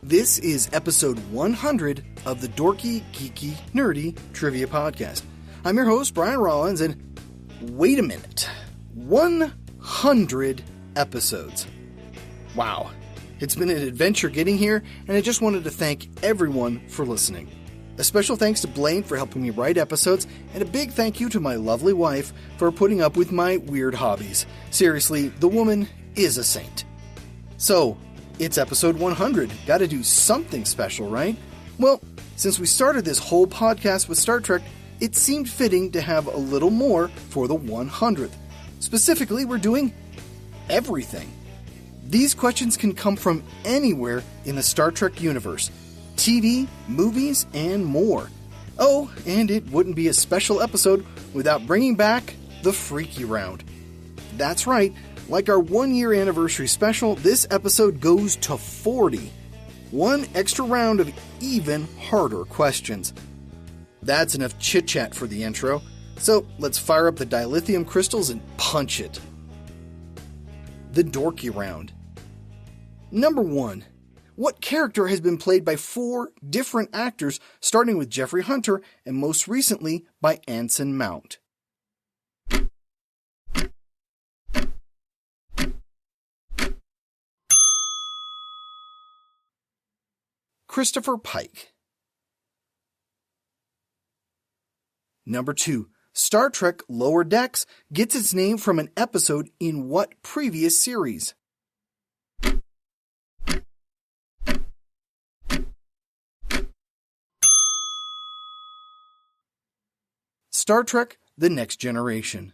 This is episode 100 of the Dorky, Geeky, Nerdy Trivia Podcast. I'm your host, Brian Rollins, and wait a minute. 100 episodes. Wow. It's been an adventure getting here, and I just wanted to thank everyone for listening. A special thanks to Blaine for helping me write episodes, and a big thank you to my lovely wife for putting up with my weird hobbies. Seriously, the woman is a saint. So, it's episode 100. Gotta do something special, right? Well, since we started this whole podcast with Star Trek, it seemed fitting to have a little more for the 100th. Specifically, we're doing everything. These questions can come from anywhere in the Star Trek universe. TV, movies, and more. Oh, and it wouldn't be a special episode without bringing back the Freaky Round. That's right. Like our 1-year anniversary special, this episode goes to 40. One extra round of even harder questions. That's enough chit-chat for the intro, so let's fire up the dilithium crystals and punch it. The Dorky Round. Number 1. What character has been played by 4 different actors, starting with Jeffrey Hunter and most recently by Anson Mount? Christopher Pike. Number 2. Star Trek Lower Decks gets its name from an episode in what previous series? Star Trek The Next Generation.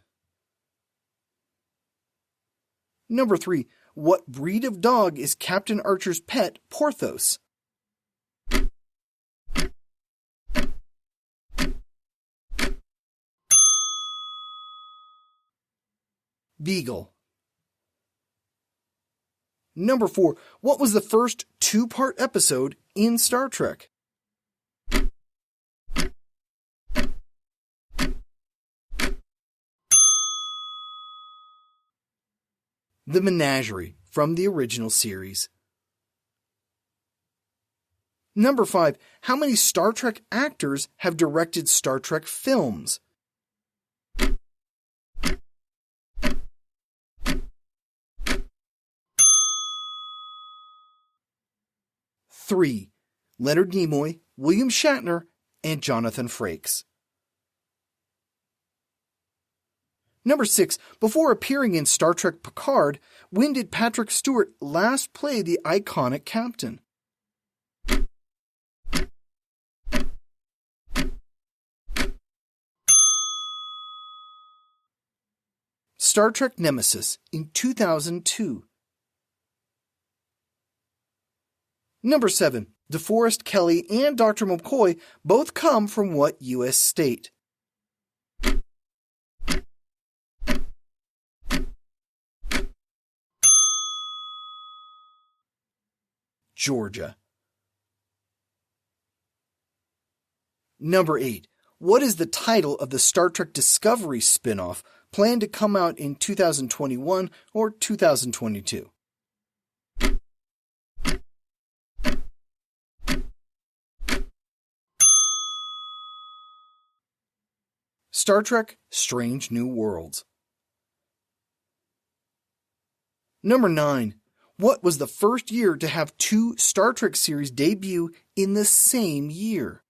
Number 3. What breed of dog is Captain Archer's pet, Porthos? Beagle. Number 4. What was the first 2-part episode in Star Trek? The Menagerie, from the original series. Number 5. How many Star Trek actors have directed Star Trek films? Three. Leonard Nimoy, William Shatner, and Jonathan Frakes. Number 6. Before appearing in Star Trek Picard, when did Patrick Stewart last play the iconic captain? Star Trek Nemesis in 2002. Number 7. DeForest Kelley and Dr. McCoy both come from what U.S. state? Georgia. Number 8. What is the title of the Star Trek Discovery spin-off planned to come out in 2021 or 2022? Star Trek Strange New Worlds. Number 9. What was the first year to have 2 Star Trek series debut in the same year?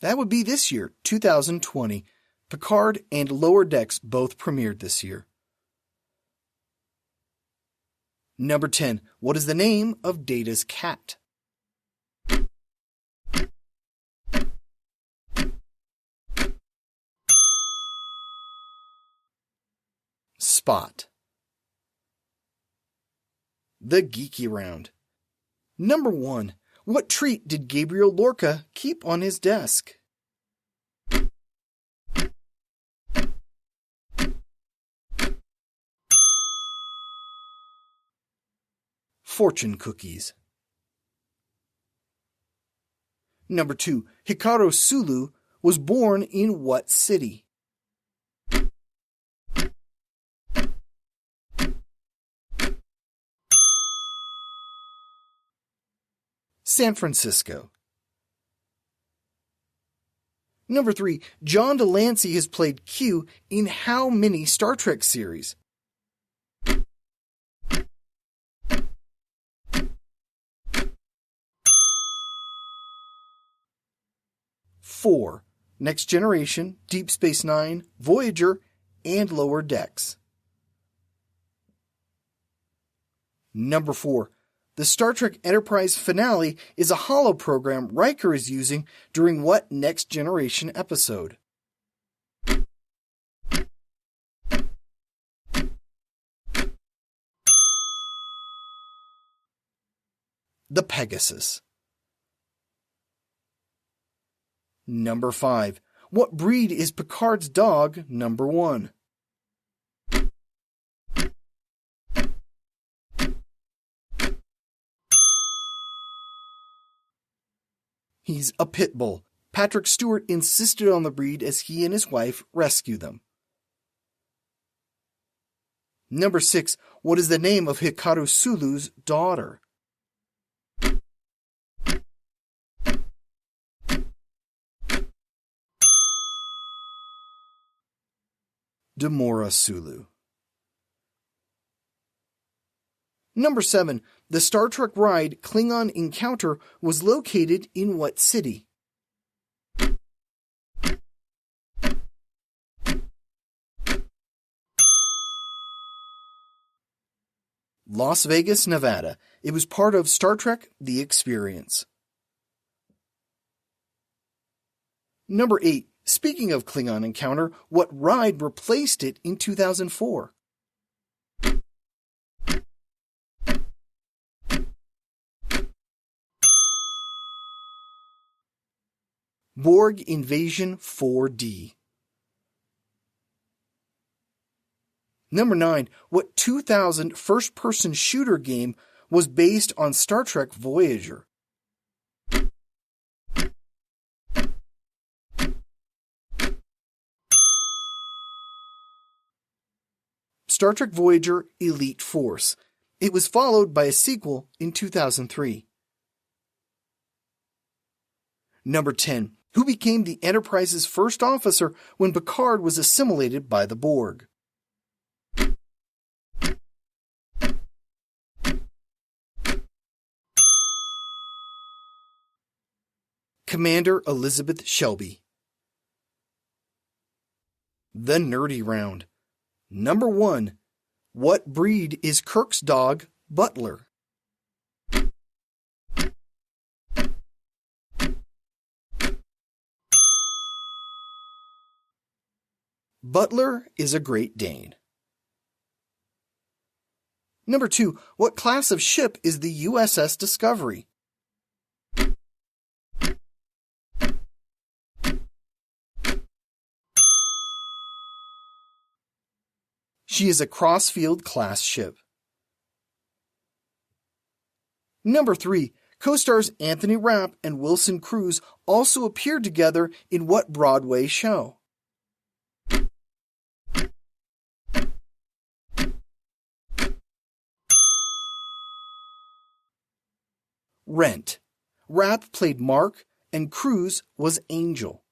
That would be this year, 2020. Picard and Lower Decks both premiered this year. Number 10. What is the name of Data's cat? Spot. The Geeky Round. Number 1. What treat did Gabriel Lorca keep on his desk? Fortune cookies. Number 2. Hikaru Sulu was born in what city? San Francisco. Number 3. John Delancey has played Q in how many Star Trek series? Four. Next Generation, Deep Space Nine, Voyager, and Lower Decks. Number 4. The Star Trek Enterprise finale is a holoprogram Riker is using during what Next Generation episode? The Pegasus. Number 5. What breed is Picard's dog number 1? He's a pit bull. Patrick Stewart insisted on the breed as he and his wife rescue them. Number 6. What is the name of Hikaru Sulu's daughter? Demora Sulu. Number 7. The Star Trek ride Klingon Encounter was located in what city? Las Vegas, Nevada. It was part of Star Trek The Experience. Number 8. Speaking of Klingon Encounter, what ride replaced it in 2004? Borg Invasion 4D. Number 9. What 2000 first-person shooter game was based on Star Trek Voyager? Star Trek Voyager Elite Force. It was followed by a sequel in 2003. Number 10. Who became the Enterprise's first officer when Picard was assimilated by the Borg? Commander Elizabeth Shelby. The Nerdy Round. Number 1. What breed is Kirk's dog, Butler? Butler is a Great Dane. Number 2. What class of ship is the USS Discovery? She is a Crossfield class ship. Number 3. Co-stars Anthony Rapp and Wilson Cruz also appeared together in what Broadway show? Rent. Rapp played Mark and Cruz was Angel.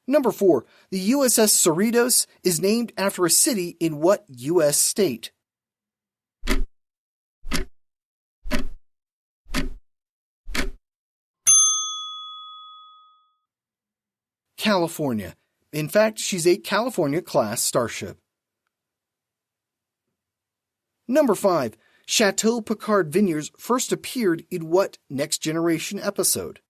Number 4. The USS Cerritos is named after a city in what U.S. state? California. In fact, she's a California-class starship. Number 5. Chateau Picard Vineyards first appeared in what Next Generation episode?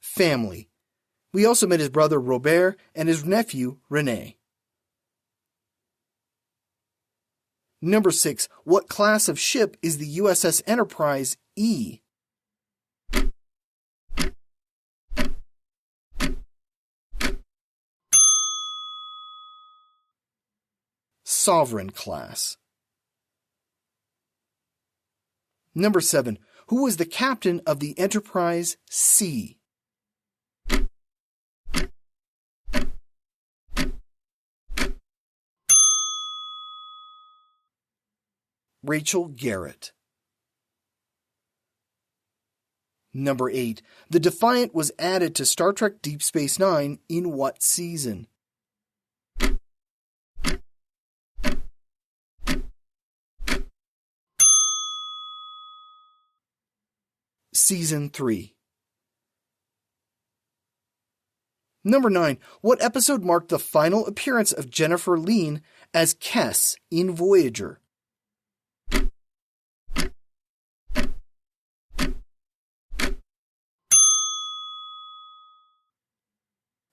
Family. We also met his brother Robert and his nephew Rene. Number 6. What class of ship is the USS Enterprise E? Sovereign class. Number 7. Who was the captain of the Enterprise C? Rachel Garrett. Number 8. The Defiant was added to Star Trek Deep Space Nine in what season? Season 3. Number 9. What episode marked the final appearance of Jennifer Lean as Kes in Voyager?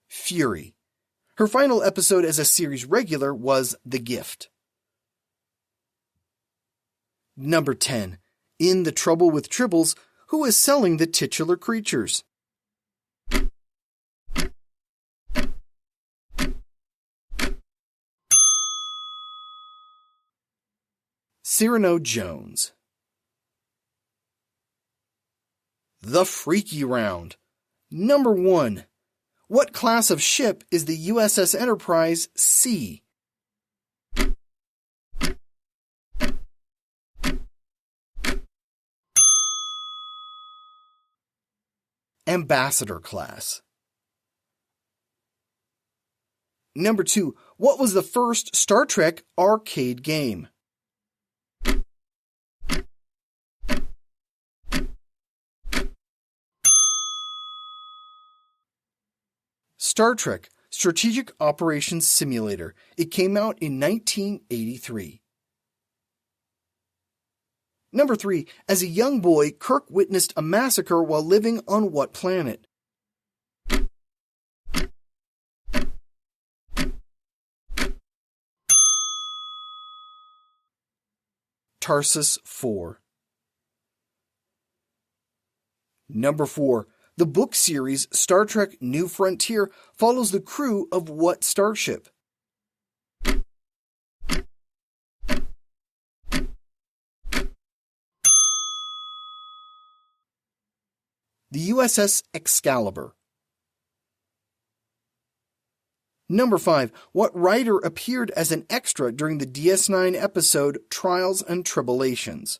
Fury. Her final episode as a series regular was The Gift. Number 10. In The Trouble with Tribbles, who is selling the titular creatures? Cyrano Jones. The Freaky Round. Number 1. What class of ship is the USS Enterprise C? Ambassador class. Number 2. What was the first Star Trek arcade game? Star Trek Strategic Operations Simulator. It came out in 1983. Number 3. As a young boy, Kirk witnessed a massacre while living on what planet? Tarsus 4. Number 4. The book series Star Trek New Frontier follows the crew of what starship? The USS Excalibur. Number 5. What writer appeared as an extra during the DS9 episode Trials and Tribulations?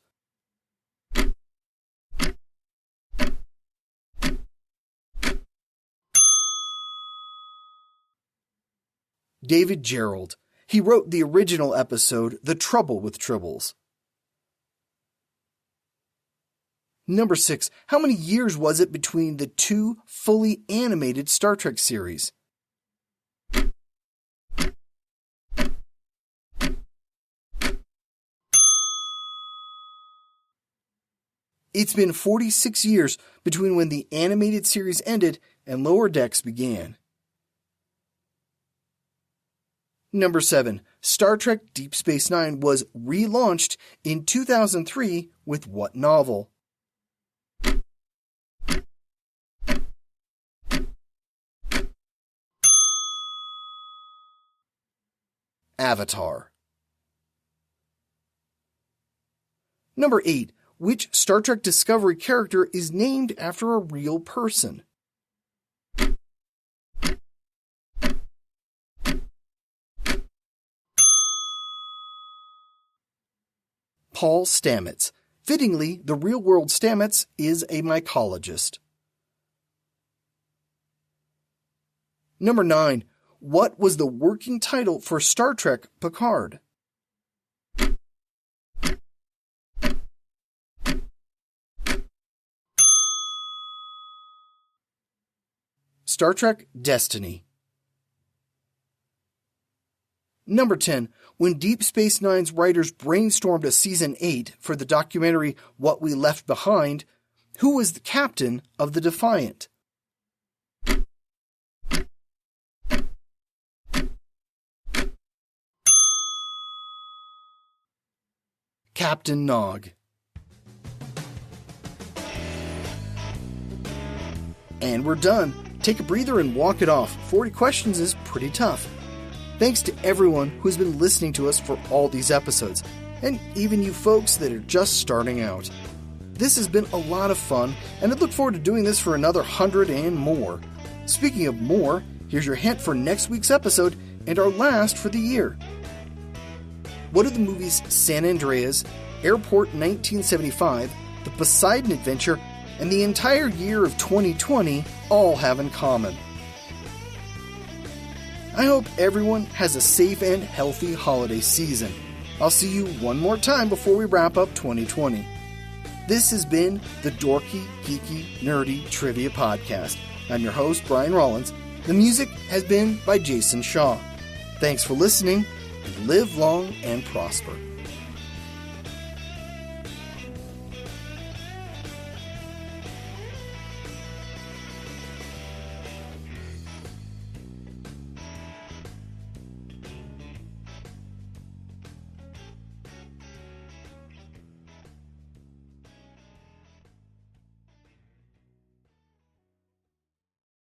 David Gerald. He wrote the original episode, The Trouble with Tribbles. Number 6. How many years was it between the two fully animated Star Trek series? It's been 46 years between when the animated series ended and Lower Decks began. Number 7. Star Trek Deep Space Nine was relaunched in 2003 with what novel? Avatar. Number 8. Which Star Trek Discovery character is named after a real person? Paul Stamets. Fittingly, the real-world Stamets is a mycologist. Number 9. What was the working title for Star Trek Picard? Star Trek Destiny. Number 10. When Deep Space Nine's writers brainstormed a Season 8 for the documentary What We Left Behind, who was the captain of the Defiant? Captain Nog. And we're done. Take a breather and walk it off. 40 questions is pretty tough. Thanks to everyone who's been listening to us for all these episodes, and even you folks that are just starting out. This has been a lot of fun, and I look forward to doing this for another 100 and more. Speaking of more, here's your hint for next week's episode and our last for the year. What are the movies San Andreas Airport 1975, the Poseidon Adventure, and the entire year of 2020 all have in common. I hope everyone has a safe and healthy holiday season. I'll see you one more time before we wrap up 2020. This has been the Dorky, Geeky, Nerdy Trivia Podcast. I'm your host, Brian Rollins. The music has been by Jason Shaw. Thanks for listening, and live long and prosper.